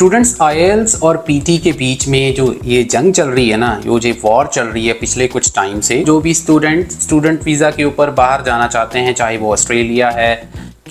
Students IELTS और PT के बीच में जो ये जंग चल रही है ना, जो वॉर चल रही है पिछले कुछ टाइम से, जो भी स्टूडेंट वीज़ा के ऊपर बाहर जाना चाहते हैं, चाहे वो ऑस्ट्रेलिया है,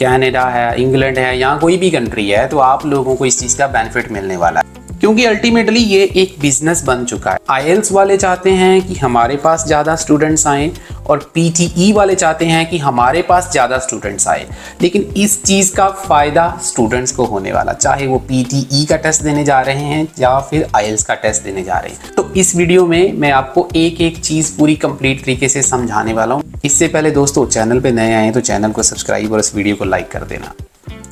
कनाडा है, इंग्लैंड है या कोई भी कंट्री है, तो आप लोगों को इस चीज़ का बेनिफिट मिलने वाला है, क्योंकि अल्टीमेटली ये एक बिजनेस बन चुका है। आईएलटीएस वाले चाहते हैं कि हमारे पास ज़्यादा स्टूडेंट्स आएँ और पीटीई वाले चाहते हैं कि हमारे पास ज़्यादा स्टूडेंट्स आए, लेकिन इस चीज़ का फ़ायदा स्टूडेंट्स को होने वाला, चाहे वो पीटीई का टेस्ट देने जा रहे हैं या फिर आईएलटीएस का टेस्ट देने जा रहे हैं। तो इस वीडियो में मैं आपको एक एक चीज़ पूरी कंप्लीट तरीके से समझाने वाला हूँ। इससे पहले दोस्तों, चैनल पे नए आए हैं तो चैनल को सब्सक्राइब और इस वीडियो को लाइक कर देना।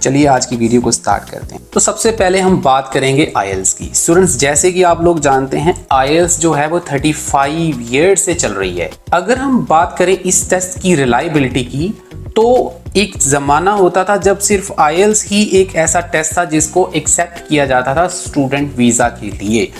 चलिए आज की वीडियो को स्टार्ट करते हैं। तो सबसे पहले हम बात करेंगे आईएलटीएस की। स्टूडेंट्स, जैसे कि आप लोग जानते हैं, आईएलटीएस जो है वो 35 ईयर्स से चल रही है। अगर हम बात करें इस टेस्ट की रिलायबिलिटी की, तो एक ज़माना होता था जब सिर्फ आईएलटीएस ही एक ऐसा टेस्ट था जिसको एक्सेप्ट किया जाता था स्टूडेंट वीज़ा के लिए।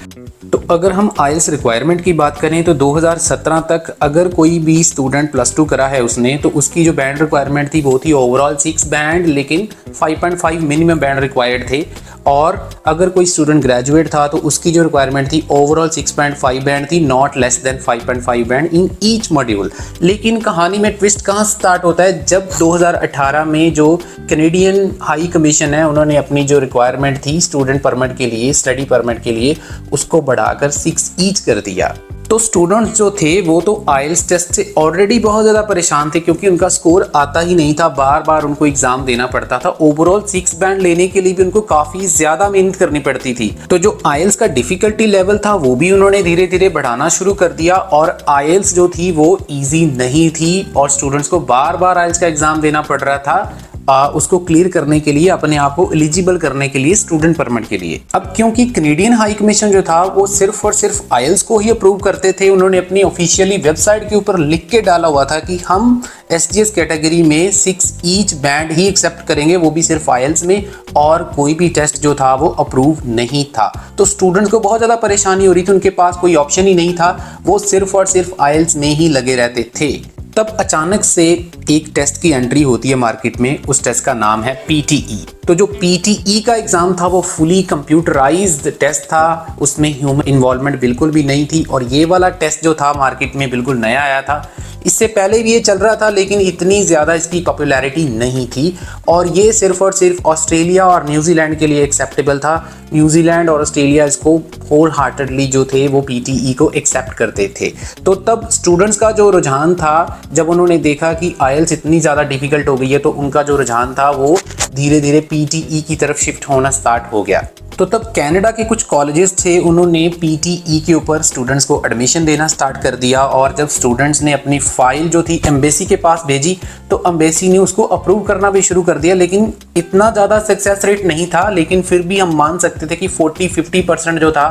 तो अगर हम आईएलटीएस रिक्वायरमेंट की बात करें तो 2017 तक अगर कोई भी स्टूडेंट +2 करा है उसने, तो उसकी जो बैंड रिक्वायरमेंट थी वो थी ओवरऑल 6 बैंड, लेकिन 5.5 मिनिमम बैंड रिक्वायर्ड थे। और अगर कोई स्टूडेंट ग्रेजुएट था तो उसकी जो रिक्वायरमेंट थी ओवरऑल 6.5 बैंड थी, not less than 5.5 band in each module. लेकिन कहानी में ट्विस्ट कहाँ स्टार्ट होता है, जब 2018 में जो कैनेडियन हाई कमीशन है, उन्होंने अपनी जो रिक्वायरमेंट थी स्टूडेंट परमिट के लिए, स्टडी परमिट के लिए, उसको बढ़ाकर 6 ईच कर दिया। तो स्टूडेंट्स जो थे वो तो आईएलटीएस टेस्ट से ऑलरेडी बहुत ज़्यादा परेशान थे, क्योंकि उनका स्कोर आता ही नहीं था, बार बार उनको एग्जाम देना पड़ता था। ओवरऑल 6 बैंड लेने के लिए भी उनको काफ़ी ज़्यादा मेहनत करनी पड़ती थी। तो जो आईएलटीएस का डिफ़िकल्टी लेवल था वो भी उन्होंने धीरे धीरे बढ़ाना शुरू कर दिया, और आईएलटीएस जो थी वो ईजी नहीं थी और स्टूडेंट्स को बार बार आईएलटीएस का एग्ज़ाम देना पड़ रहा था उसको क्लियर करने के लिए, अपने आप को एलिजिबल करने के लिए स्टूडेंट परमिट के लिए। अब क्योंकि कैनेडियन हाई कमीशन जो था वो सिर्फ और सिर्फ आईएलटीएस को ही अप्रूव करते थे, उन्होंने अपनी ऑफिशियली वेबसाइट के ऊपर लिख के डाला हुआ था कि हम एसजीएस कैटेगरी में 6 ईच बैंड ही एक्सेप्ट करेंगे, वो भी सिर्फ आईएलटीएस में, और कोई भी टेस्ट जो था वो अप्रूव नहीं था। तो स्टूडेंट्स को बहुत ज़्यादा परेशानी हो रही थी, उनके पास कोई ऑप्शन ही नहीं था, वो सिर्फ और सिर्फ आईएलटीएस में ही लगे रहते थे। तब अचानक से एक टेस्ट की एंट्री होती है मार्केट में, उस टेस्ट का नाम है पीटीई। तो जो पीटीई का एग्जाम था वो फुली कंप्यूटराइज्ड टेस्ट था, उसमें ह्यूमन इन्वॉल्वमेंट बिल्कुल भी नहीं थी, और ये वाला टेस्ट जो था मार्केट में बिल्कुल नया आया था। इससे पहले भी ये चल रहा था, लेकिन इतनी ज़्यादा इसकी पॉपुलैरिटी नहीं थी, और ये सिर्फ और सिर्फ ऑस्ट्रेलिया और न्यूजीलैंड के लिए एक्सेप्टेबल था। न्यूजीलैंड और ऑस्ट्रेलिया इसको होल हार्टेडली जो थे वो पीटीई को एक्सेप्ट करते थे। तो तब स्टूडेंट्स का जो रुझान था, जब उन्होंने देखा कि आईएलटीएस इतनी ज़्यादा डिफिकल्ट हो गई है, तो उनका जो रुझान था वो धीरे धीरे पीटीई की तरफ शिफ्ट होना स्टार्ट हो गया। तो तब कनाडा के कुछ कॉलेजेस थे, उन्होंने पीटीई के ऊपर स्टूडेंट्स को एडमिशन देना स्टार्ट कर दिया, और जब स्टूडेंट्स ने अपनी फाइल जो थी एम्बेसी के पास भेजी, तो एम्बेसी ने उसको अप्रूव करना भी शुरू कर दिया। लेकिन इतना ज़्यादा सक्सेस रेट नहीं था, लेकिन फिर भी हम मान सकते थे कि 40-50% जो था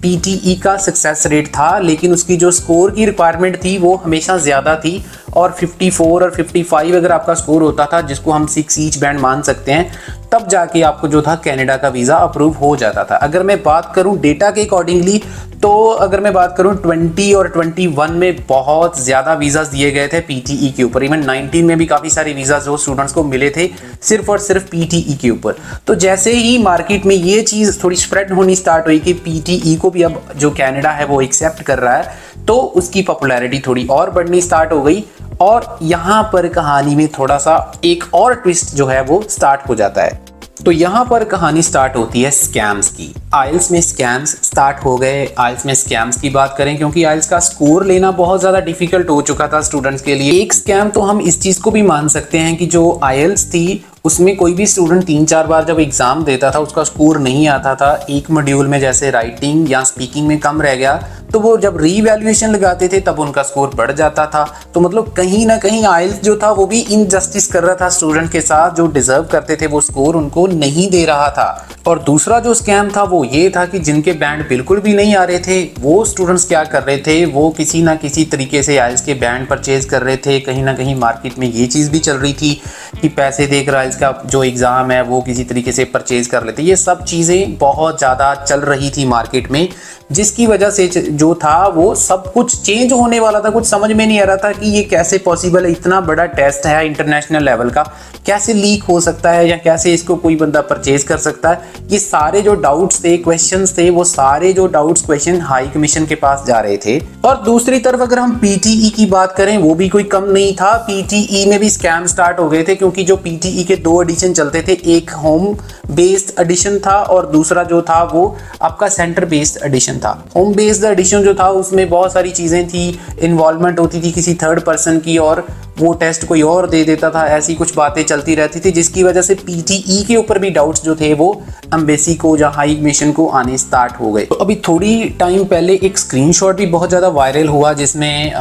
पीटीई का सक्सेस रेट था। लेकिन उसकी जो स्कोर की रिक्वायरमेंट थी वो हमेशा ज़्यादा थी, और 54 और 55 अगर आपका स्कोर होता था, जिसको हम 6 ईच बैंड मान सकते हैं, तब जाके आपको जो था कनाडा का वीज़ा अप्रूव हो जाता था। अगर मैं बात करूं डेटा के अकॉर्डिंगली, तो अगर मैं बात करूं 20 और 21 में बहुत ज़्यादा वीज़ाज दिए गए थे पीटीई के ऊपर। इवन 19 में भी काफ़ी सारे वीज़ाज जो स्टूडेंट्स को मिले थे सिर्फ और सिर्फ पीटीई के ऊपर। तो जैसे ही मार्केट में ये चीज़ थोड़ी स्प्रेड होनी स्टार्ट हुई कि पीटीई को भी अब जो कनाडा है वो एक्सेप्ट कर रहा है, तो उसकी पॉपुलैरिटी थोड़ी और बढ़नी स्टार्ट हो गई। और यहाँ पर कहानी में थोड़ा सा एक और ट्विस्ट जो है वो स्टार्ट हो जाता है। तो यहाँ पर कहानी स्टार्ट होती है स्कैम्स की। आईएलटीएस में स्कैम्स स्टार्ट हो गए। आईएलटीएस में स्कैम्स की बात करें, क्योंकि आईएलटीएस का स्कोर लेना बहुत ज़्यादा डिफिकल्ट हो चुका था स्टूडेंट्स के लिए। एक स्कैम तो हम इस चीज़ को भी मान सकते हैं कि जो आईएलटीएस थी, उसमें कोई भी स्टूडेंट 3-4 बार जब एग्ज़ाम देता था, उसका स्कोर नहीं आता था, एक मॉड्यूल में जैसे राइटिंग या स्पीकिंग में कम रह गया, तो वो जब रीवैल्यूएशन लगाते थे तब उनका स्कोर बढ़ जाता था। तो मतलब कहीं ना कहीं आईएलटीएस जो था वो भी इनजस्टिस कर रहा था स्टूडेंट के साथ, जो डिजर्व करते थे वो स्कोर उनको नहीं दे रहा था। और दूसरा जो स्कैम था वो ये था कि जिनके बैंड बिल्कुल भी नहीं आ रहे थे, वो स्टूडेंट्स क्या कर रहे थे, वो किसी ना किसी तरीके से आईएलटीएस के बैंड परचेज कर रहे थे। कहीं ना कहीं मार्केट में ये चीज़ भी चल रही थी कि पैसे देकर आईएलटीएस का जो एग्ज़ाम है वो किसी तरीके से परचेज कर लेते। ये सब चीज़ें बहुत ज़्यादा चल रही थी मार्केट में, जिसकी वजह से जो था वो सब कुछ चेंज होने वाला था। कुछ समझ में नहीं आ रहा था कि ये कैसे पॉसिबल है, इतना बड़ा टेस्ट है इंटरनेशनल लेवल का, कैसे लीक हो सकता है या कैसे इसको कोई बंदा परचेज कर सकता है। ये सारे जो डाउट्स थे, क्वेश्चंस थे, वो सारे जो डाउट्स क्वेश्चन हाई कमीशन के पास जा रहे थे। और दूसरी तरफ अगर हम पीटीई की बात करें, वो भी कोई कम नहीं था। पीटीई में भी स्कैम स्टार्ट हो गए थे, क्योंकि जो पीटीई के 2 एडिशन चलते थे, एक होम बेस्ड एडिशन था और दूसरा जो था वो आपका सेंटर बेस्ड एडिशन था। होम बेस्ड एडिशन जो था उसमें बहुत सारी चीजें थी, इन्वॉल्वमेंट होती थी किसी थर्ड पर्सन की और वो टेस्ट कोई और दे देता था, ऐसी कुछ बातें चलती रहती थी, जिसकी वजह से पीटीई के ऊपर भी डाउट्स जो थे वो एम्बेसी को या हाई कमीशन को आने स्टार्ट हो गए। तो अभी थोड़ी टाइम पहले एक स्क्रीनशॉट भी बहुत ज़्यादा वायरल हुआ, जिसमें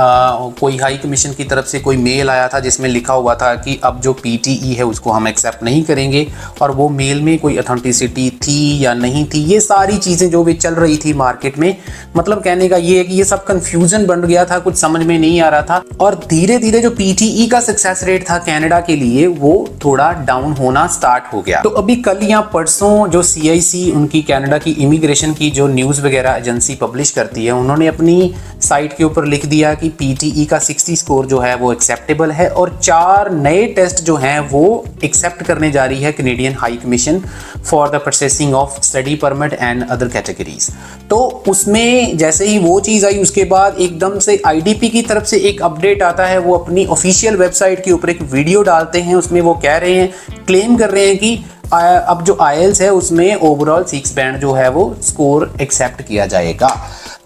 कोई हाई कमीशन की तरफ से कोई मेल आया था जिसमें लिखा हुआ था कि अब जो पीटीई है उसको हम एक्सेप्ट नहीं करेंगे। और वो मेल में कोई ऑथेंटिसिटी थी या नहीं थी, ये सारी चीज़ें जो भी चल रही थी मार्केट में, मतलब कहने का ये है कि ये सब कंफ्यूजन बन गया था, कुछ समझ में नहीं आ रहा था। और धीरे धीरे जो पीटीई का सक्सेस रेट था कनाडा के लिए वो थोड़ा डाउन होना स्टार्ट हो गया। तो अभी कल या परसों जो सीआईसी, उनकी कनाडा की इमिग्रेशन की जो न्यूज़ वगैरह एजेंसी पब्लिश करती है, उन्होंने अपनी साइट के ऊपर लिख दिया कि पीटीई का 60 स्कोर जो है वो एक्सेप्टेबल है और 4 नए टेस्ट जो हैं वो एक्सेप्ट करने जा रही है Canadian high commission for the processing of study permit and other categories. तो उसमें जैसे ही वो चीज़ आई, उसके बाद एकदम से आईडीपी की तरफ से एक अपडेट आता है। वो अपनी ऑफिशियल वेबसाइट के ऊपर एक वीडियो डालते हैं, उसमें वो कह रहे हैं, क्लेम कर रहे हैं कि अब जो आईएलटीएस है उसमें ओवरऑल 6 बैंड जो है वो स्कोर एक्सेप्ट किया जाएगा।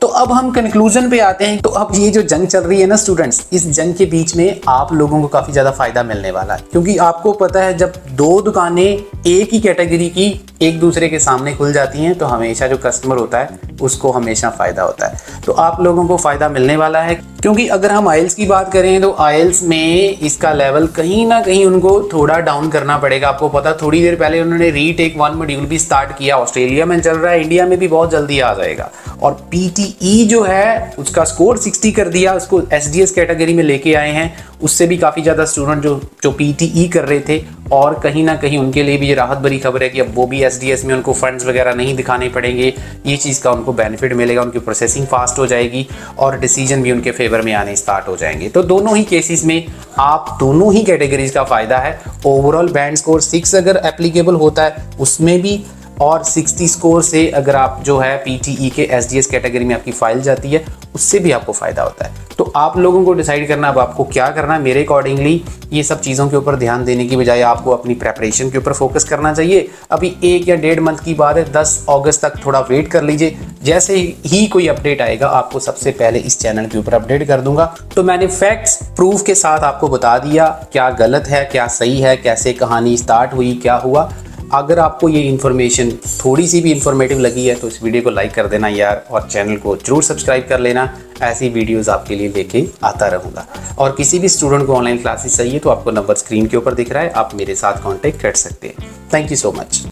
तो अब हम कंक्लूजन पे आते हैं। तो अब ये जो जंग चल रही है ना स्टूडेंट्स, इस जंग के बीच में आप लोगों को काफ़ी ज़्यादा फायदा मिलने वाला है, क्योंकि आपको पता है जब 2 दुकानें एक ही कैटेगरी की एक दूसरे के सामने खुल जाती हैं तो हमेशा जो कस्टमर होता है उसको हमेशा फ़ायदा होता है। तो आप लोगों को फ़ायदा मिलने वाला है, क्योंकि अगर हम आइल्स की बात करें तो आइल्स में इसका लेवल कहीं ना कहीं उनको थोड़ा डाउन करना पड़ेगा। आपको पता, थोड़ी देर पहले उन्होंने रीटेक 1 मॉड्यूल भी स्टार्ट किया, ऑस्ट्रेलिया में चल रहा है, इंडिया में भी बहुत जल्दी आ जाएगा। और पीटीई जो है उसका स्कोर 60 कर दिया, उसको एसडीएस कैटेगरी में लेके आए हैं। उससे भी काफ़ी ज़्यादा स्टूडेंट जो पीटीई कर रहे थे, और कहीं ना कहीं उनके लिए भी ये राहत भरी खबर है कि अब वो भी एसडीएस में उनको फंड्स वगैरह नहीं दिखाने पड़ेंगे। ये चीज़ का उनको बेनिफिट मिलेगा, उनकी प्रोसेसिंग फास्ट हो जाएगी और डिसीजन भी उनके फेवर में आने स्टार्ट हो जाएंगे। तो दोनों ही केसेस में आप दोनों ही कैटेगरीज का फ़ायदा है। ओवरऑल बैंड स्कोर 6 अगर एप्लीकेबल होता है उसमें भी, और 60 स्कोर से अगर आप जो है पीटीई के एसडीएस कैटेगरी में आपकी फाइल जाती है उससे भी आपको फ़ायदा होता है। तो आप लोगों को डिसाइड करना अब आपको क्या करना है। मेरे अकॉर्डिंगली ये सब चीज़ों के ऊपर ध्यान देने की बजाय आपको अपनी प्रेपरेशन के ऊपर फोकस करना चाहिए। अभी 1 या 1.5 मंथ की बात है, 10 अगस्त तक थोड़ा वेट कर लीजिए। जैसे ही कोई अपडेट आएगा आपको सबसे पहले इस चैनल के ऊपर अपडेट कर दूंगा। तो मैंने फैक्ट्स प्रूफ के साथ आपको बता दिया क्या गलत है क्या सही है, कैसे कहानी स्टार्ट हुई, क्या हुआ। अगर आपको ये इन्फॉर्मेशन थोड़ी सी भी इन्फॉर्मेटिव लगी है तो इस वीडियो को लाइक कर देना यार, और चैनल को जरूर सब्सक्राइब कर लेना। ऐसी वीडियोस आपके लिए लेके आता रहूँगा। और किसी भी स्टूडेंट को ऑनलाइन क्लासेस चाहिए तो आपको नंबर स्क्रीन के ऊपर दिख रहा है, आप मेरे साथ कांटेक्ट कर सकते हैं। Thank you so much.